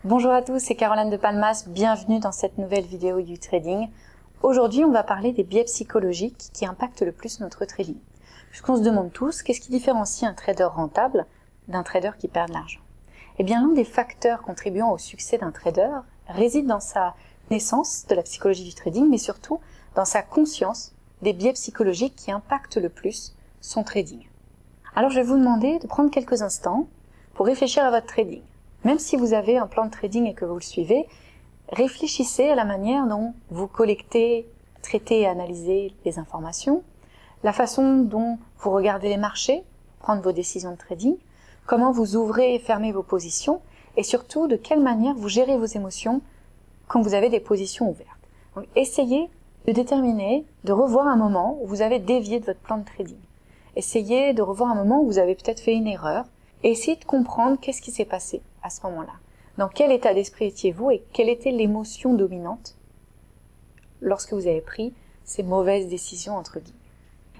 Bonjour à tous, c'est Caroline de Palmas, bienvenue dans cette nouvelle vidéo du trading. Aujourd'hui, on va parler des biais psychologiques qui impactent le plus notre trading. Puisqu'on se demande tous, qu'est-ce qui différencie un trader rentable d'un trader qui perd de l'argent? Eh bien, l'un des facteurs contribuant au succès d'un trader réside dans sa connaissance de la psychologie du trading, mais surtout dans sa conscience des biais psychologiques qui impactent le plus son trading. Alors, je vais vous demander de prendre quelques instants pour réfléchir à votre trading. Même si vous avez un plan de trading et que vous le suivez, réfléchissez à la manière dont vous collectez, traitez et analysez les informations, la façon dont vous regardez les marchés, prendre vos décisions de trading, comment vous ouvrez et fermez vos positions, et surtout de quelle manière vous gérez vos émotions quand vous avez des positions ouvertes. Donc, essayez de déterminer, de revoir un moment où vous avez dévié de votre plan de trading. Essayez de revoir un moment où vous avez peut-être fait une erreur, et essayez de comprendre qu'est-ce qui s'est passé à ce moment-là. Dans quel état d'esprit étiez-vous et quelle était l'émotion dominante lorsque vous avez pris ces mauvaises décisions entre guillemets.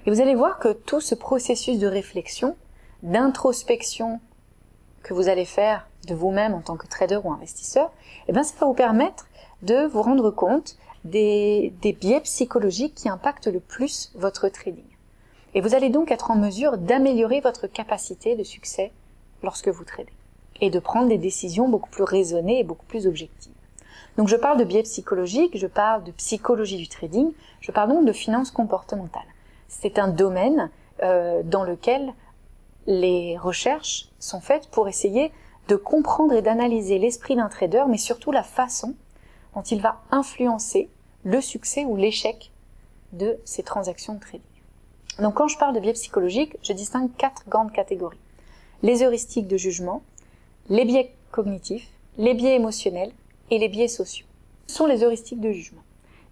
Et vous allez voir que tout ce processus de réflexion, d'introspection que vous allez faire de vous-même en tant que trader ou investisseur, eh bien, ça va vous permettre de vous rendre compte des biais psychologiques qui impactent le plus votre trading. Et vous allez donc être en mesure d'améliorer votre capacité de succès lorsque vous tradez et de prendre des décisions beaucoup plus raisonnées et beaucoup plus objectives. Donc je parle de biais psychologiques, je parle de psychologie du trading, je parle donc de finance comportementale. C'est un domaine dans lequel les recherches sont faites pour essayer de comprendre et d'analyser l'esprit d'un trader, mais surtout la façon dont il va influencer le succès ou l'échec de ses transactions de trading. Donc quand je parle de biais psychologiques, je distingue 4 grandes catégories. Les heuristiques de jugement, les biais cognitifs, les biais émotionnels et les biais sociaux. Ce sont les heuristiques de jugement.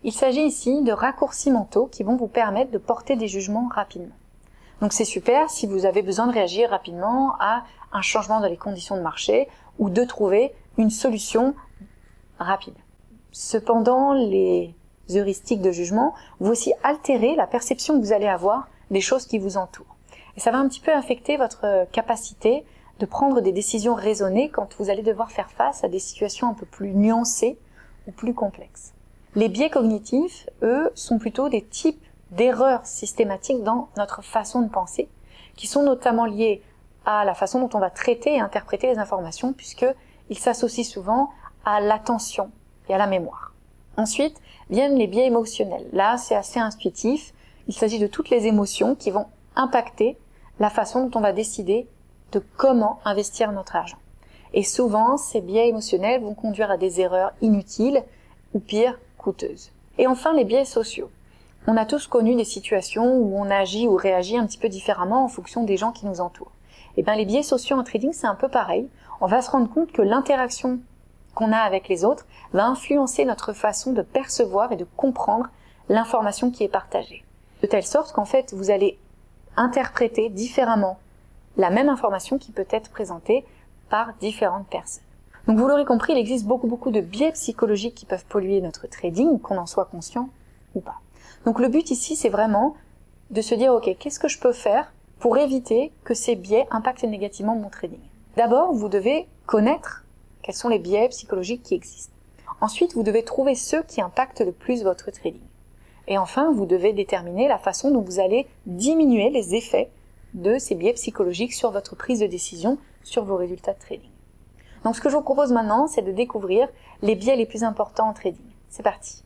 Il s'agit ici de raccourcis mentaux qui vont vous permettre de porter des jugements rapidement. Donc c'est super si vous avez besoin de réagir rapidement à un changement dans les conditions de marché ou de trouver une solution rapide. Cependant, les heuristiques de jugement vont aussi altérer la perception que vous allez avoir des choses qui vous entourent. Et ça va un petit peu affecter votre capacité de prendre des décisions raisonnées quand vous allez devoir faire face à des situations un peu plus nuancées ou plus complexes. Les biais cognitifs, eux, sont plutôt des types d'erreurs systématiques dans notre façon de penser, qui sont notamment liées à la façon dont on va traiter et interpréter les informations, puisqu'ils s'associent souvent à l'attention et à la mémoire. Ensuite, viennent les biais émotionnels. Là, c'est assez intuitif. Il s'agit de toutes les émotions qui vont impacter la façon dont on va décider de comment investir notre argent. Et souvent, ces biais émotionnels vont conduire à des erreurs inutiles ou pire, coûteuses. Et enfin, les biais sociaux. On a tous connu des situations où on agit ou réagit un petit peu différemment en fonction des gens qui nous entourent. Et bien, les biais sociaux en trading, c'est un peu pareil. On va se rendre compte que l'interaction qu'on a avec les autres va influencer notre façon de percevoir et de comprendre l'information qui est partagée. De telle sorte qu'en fait, vous allez interpréter différemment la même information qui peut être présentée par différentes personnes. Donc vous l'aurez compris, il existe beaucoup de biais psychologiques qui peuvent polluer notre trading, qu'on en soit conscient ou pas. Donc le but ici, c'est vraiment de se dire, ok, qu'est-ce que je peux faire pour éviter que ces biais impactent négativement mon trading? D'abord, vous devez connaître quels sont les biais psychologiques qui existent. Ensuite, vous devez trouver ceux qui impactent le plus votre trading. Et enfin, vous devez déterminer la façon dont vous allez diminuer les effets de ces biais psychologiques sur votre prise de décision, sur vos résultats de trading. Donc ce que je vous propose maintenant, c'est de découvrir les biais les plus importants en trading. C'est parti!